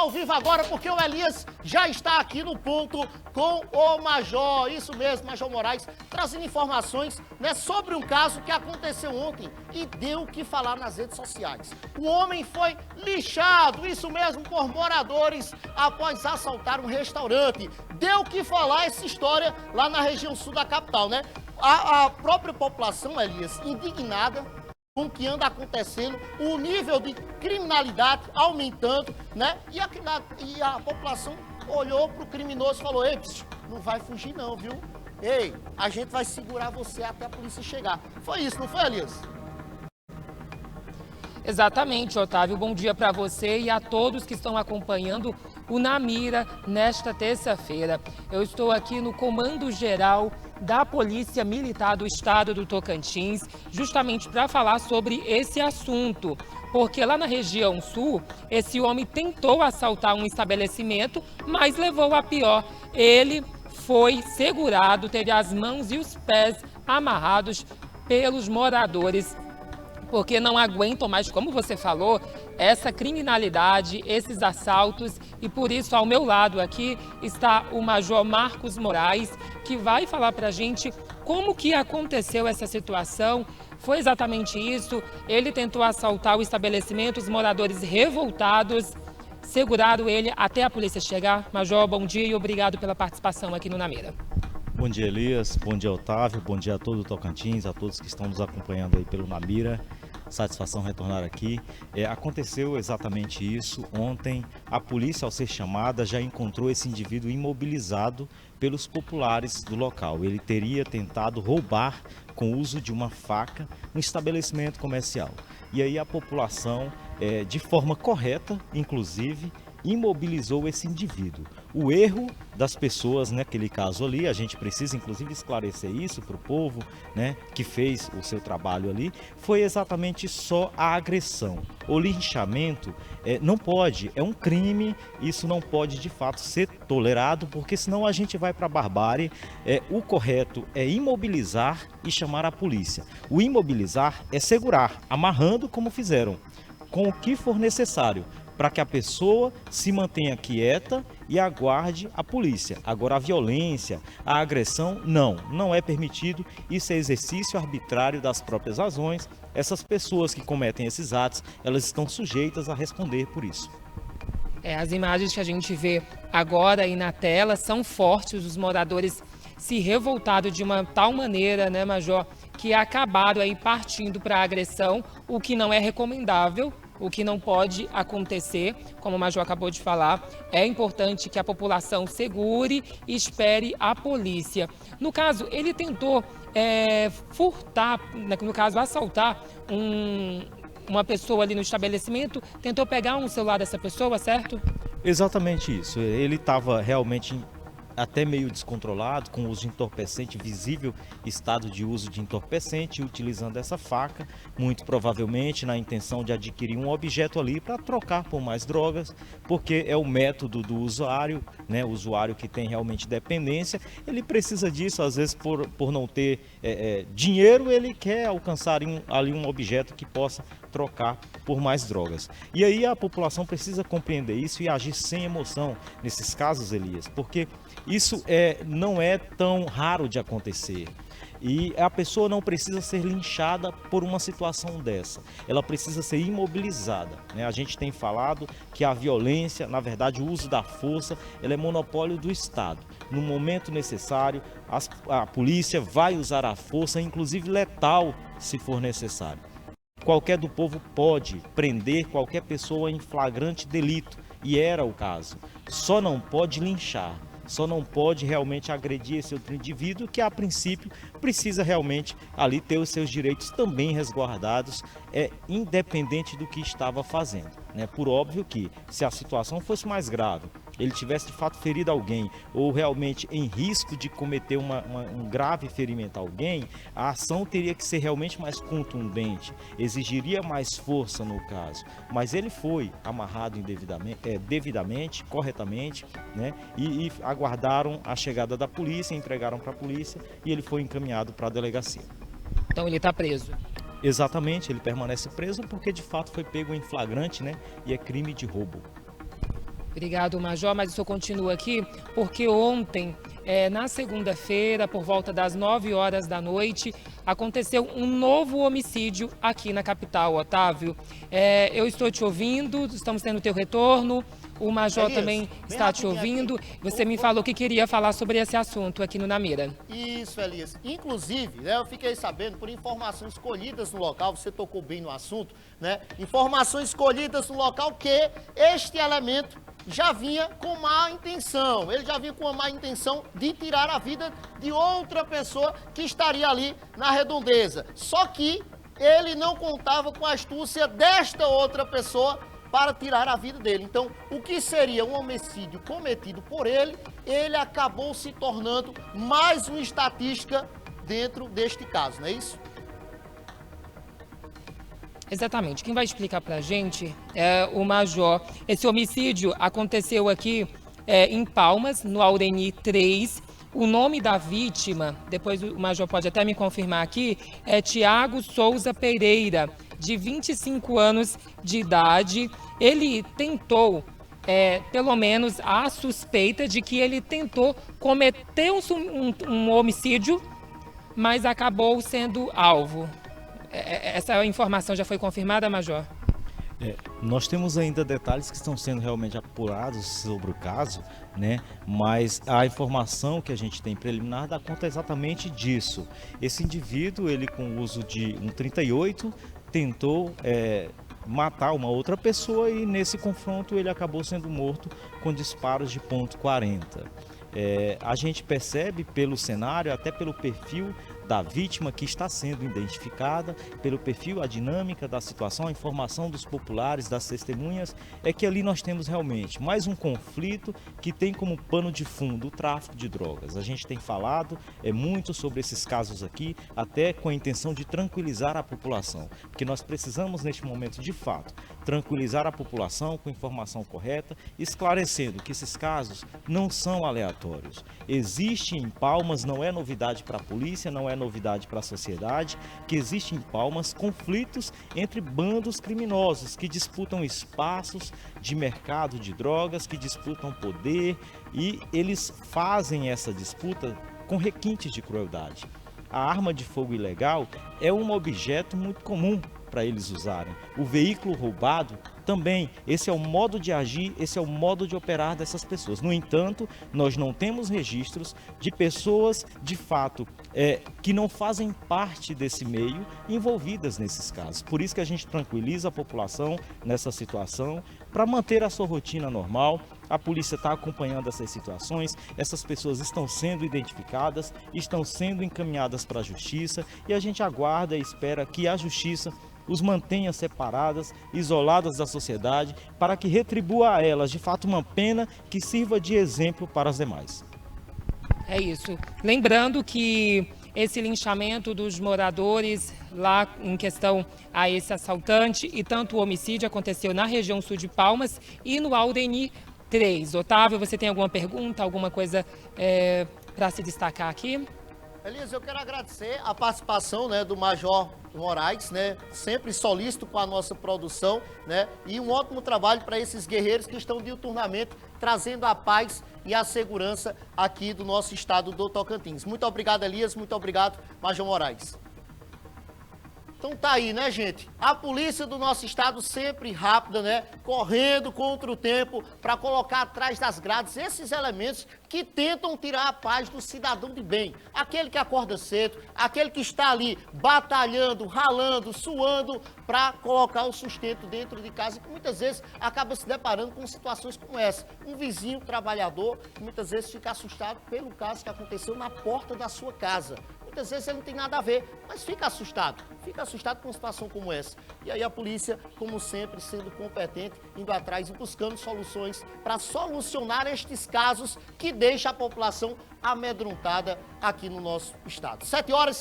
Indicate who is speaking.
Speaker 1: ao vivo agora porque o Elias já está aqui no ponto com o Major. Isso mesmo, Major Moraes, trazendo informações, né, sobre um caso que aconteceu ontem e deu o que falar nas redes sociais. O homem foi lixado, isso mesmo, por moradores após assaltar um restaurante. Deu o que falar essa história lá na região sul da capital, né? A própria população, Elias, indignada com o que anda acontecendo, o nível de criminalidade aumentando, né? E a população olhou para o criminoso e falou: ei, não vai fugir não, viu? Ei, a gente vai segurar você até a polícia chegar. Foi isso, não foi, Elias?
Speaker 2: Exatamente, Otávio. Bom dia para você e a todos que estão acompanhando o Na Mira nesta terça-feira. Eu estou aqui no Comando Geral da Polícia Militar do Estado do Tocantins, justamente para falar sobre esse assunto. Porque lá na região sul, esse homem tentou assaltar um estabelecimento, mas levou a pior. Ele foi segurado, teve as mãos e os pés amarrados pelos moradores, porque não aguentam mais, como você falou, essa criminalidade, esses assaltos. E por isso, ao meu lado aqui, está o Major Marcos Moraes, que vai falar para a gente como que aconteceu essa situação. Foi exatamente isso, ele tentou assaltar o estabelecimento, os moradores revoltados seguraram ele até a polícia chegar. Major, bom dia e obrigado pela participação aqui no Na Mira.
Speaker 3: Bom dia, Elias. Bom dia, Otávio. Bom dia a todo o Tocantins, a todos que estão nos acompanhando aí pelo Na Mira. Satisfação retornar aqui. Aconteceu exatamente isso. Ontem, a polícia, ao ser chamada, já encontrou esse indivíduo imobilizado pelos populares do local. Ele teria tentado roubar com o uso de uma faca um estabelecimento comercial. E aí a população, de forma correta, inclusive, imobilizou esse indivíduo. O erro das pessoas naquele caso ali, a gente precisa inclusive esclarecer isso para o povo, né, que fez o seu trabalho ali, foi exatamente só a agressão. O linchamento não pode, é um crime, isso não pode de fato ser tolerado, porque senão a gente vai para a barbárie. O correto é imobilizar e chamar a polícia. O imobilizar é segurar, amarrando como fizeram, com o que for necessário, para que a pessoa se mantenha quieta e aguarde a polícia. Agora, a violência, a agressão, não é permitido. Isso é exercício arbitrário das próprias razões. Essas pessoas que cometem esses atos, elas estão sujeitas a responder por isso.
Speaker 2: As imagens que a gente vê agora aí na tela são fortes, os moradores se revoltaram de uma tal maneira, né, Major, que acabaram aí partindo para a agressão, o que não é recomendável. O que não pode acontecer, como o Major acabou de falar, é importante que a população segure e espere a polícia. No caso, ele tentou furtar, no caso, assaltar uma pessoa ali no estabelecimento, tentou pegar um celular dessa pessoa, certo?
Speaker 3: Exatamente isso. Ele estava realmente até meio descontrolado, com uso de entorpecente, visível estado de uso de entorpecente, utilizando essa faca, muito provavelmente na intenção de adquirir um objeto ali para trocar por mais drogas, porque é o método do usuário, né? O usuário que tem realmente dependência, ele precisa disso, às vezes por não ter dinheiro, ele quer alcançar ali um objeto que possa trocar por mais drogas. E aí a população precisa compreender isso e agir sem emoção nesses casos, Elias, porque isso não é tão raro de acontecer. E a pessoa não precisa ser linchada por uma situação dessa. Ela precisa ser imobilizada, né? A gente tem falado que a violência, na verdade o uso da força, ela é monopólio do Estado. No momento necessário, a polícia vai usar a força, inclusive letal, se for necessário. Qualquer do povo pode prender qualquer pessoa em flagrante delito, e era o caso. Só não pode linchar. Só não pode realmente agredir esse outro indivíduo que, a princípio, precisa realmente ali ter os seus direitos também resguardados, independente do que estava fazendo, né? Por óbvio que, se a situação fosse mais grave, ele tivesse de fato ferido alguém ou realmente em risco de cometer um grave ferimento a alguém, a ação teria que ser realmente mais contundente, exigiria mais força no caso. Mas ele foi amarrado devidamente, corretamente, né? E aguardaram a chegada da polícia, entregaram para a polícia e ele foi encaminhado para a delegacia.
Speaker 2: Então ele está preso?
Speaker 3: Exatamente, ele permanece preso porque de fato foi pego em flagrante, né? E é crime de roubo.
Speaker 2: Obrigado, Major, mas o senhor continua aqui porque ontem, na segunda-feira, por volta das 9 horas da noite, aconteceu um novo homicídio aqui na capital, Otávio. Eu estou te ouvindo, estamos tendo teu retorno, o Major
Speaker 1: Elias,
Speaker 2: também está te ouvindo.
Speaker 1: aqui.
Speaker 2: Você me falou que queria falar sobre esse assunto aqui no Namira.
Speaker 1: Isso, Elias. Inclusive, né, eu fiquei sabendo por informações colhidas no local, você tocou bem no assunto, né? Informações colhidas no local que este elemento já vinha com má intenção. Ele já vinha com uma má intenção de tirar a vida de outra pessoa que estaria ali na redondeza. Só que ele não contava com a astúcia desta outra pessoa para tirar a vida dele. Então, o que seria um homicídio cometido por ele, ele acabou se tornando mais uma estatística dentro deste caso, não é isso?
Speaker 2: Exatamente. Quem vai explicar para a gente é o Major. Esse homicídio aconteceu aqui em Palmas, no Aureni 3. O nome da vítima, depois o Major pode até me confirmar aqui, é Tiago Souza Pereira, de 25 anos de idade. Ele tentou, pelo menos a suspeita de que ele tentou cometer um homicídio, mas acabou sendo alvo. Essa informação já foi confirmada, Major?
Speaker 3: Nós temos ainda detalhes que estão sendo realmente apurados sobre o caso, né? Mas a informação que a gente tem preliminar dá conta exatamente disso. Esse indivíduo, ele com o uso de um 38, tentou matar uma outra pessoa e nesse confronto ele acabou sendo morto com disparos de .40. A gente percebe pelo cenário, até pelo perfil da vítima que está sendo identificada, pelo perfil, a dinâmica da situação, a informação dos populares, das testemunhas, é que ali nós temos realmente mais um conflito que tem como pano de fundo o tráfico de drogas. A gente tem falado muito sobre esses casos aqui, até com a intenção de tranquilizar a população, porque nós precisamos neste momento, de fato, tranquilizar a população com informação correta, esclarecendo que esses casos não são aleatórios. Existe em Palmas, não é novidade para a polícia, não é novidade para a sociedade, que existe em Palmas conflitos entre bandos criminosos que disputam espaços de mercado de drogas, que disputam poder, e eles fazem essa disputa com requintes de crueldade. A arma de fogo ilegal é um objeto muito comum para eles usarem. O veículo roubado também. Esse é o modo de agir, esse é o modo de operar dessas pessoas. No entanto, nós não temos registros de pessoas, de fato, que não fazem parte desse meio envolvidas nesses casos. Por isso que a gente tranquiliza a população nessa situação, para manter a sua rotina normal. A polícia está acompanhando essas situações, essas pessoas estão sendo identificadas, estão sendo encaminhadas para a justiça, e a gente aguarda e espera que a justiça os mantenha separadas, isoladas da sociedade, para que retribua a elas, de fato, uma pena que sirva de exemplo para as demais.
Speaker 2: É isso. Lembrando que esse linchamento dos moradores lá em questão a esse assaltante e tanto o homicídio aconteceu na região sul de Palmas e no Aureni 3. Otávio, você tem alguma pergunta, alguma coisa para se destacar aqui?
Speaker 1: Elias, eu quero agradecer a participação, né, do Major Moraes, né, sempre solícito com a nossa produção, né, e um ótimo trabalho para esses guerreiros que estão diuturnamente trazendo a paz e a segurança aqui do nosso estado do Tocantins. Muito obrigado, Elias, muito obrigado, Major Moraes. Então tá aí, né, gente? A polícia do nosso estado sempre rápida, né? Correndo contra o tempo para colocar atrás das grades esses elementos que tentam tirar a paz do cidadão de bem. Aquele que acorda cedo, aquele que está ali batalhando, ralando, suando para colocar o sustento dentro de casa e que muitas vezes acaba se deparando com situações como essa. Um vizinho trabalhador que muitas vezes fica assustado pelo caso que aconteceu na porta da sua casa. Muitas vezes ele não tem nada a ver, mas fica assustado com uma situação como essa. E aí a polícia, como sempre, sendo competente, indo atrás e buscando soluções para solucionar estes casos que deixam a população amedrontada aqui no nosso estado. 7h50.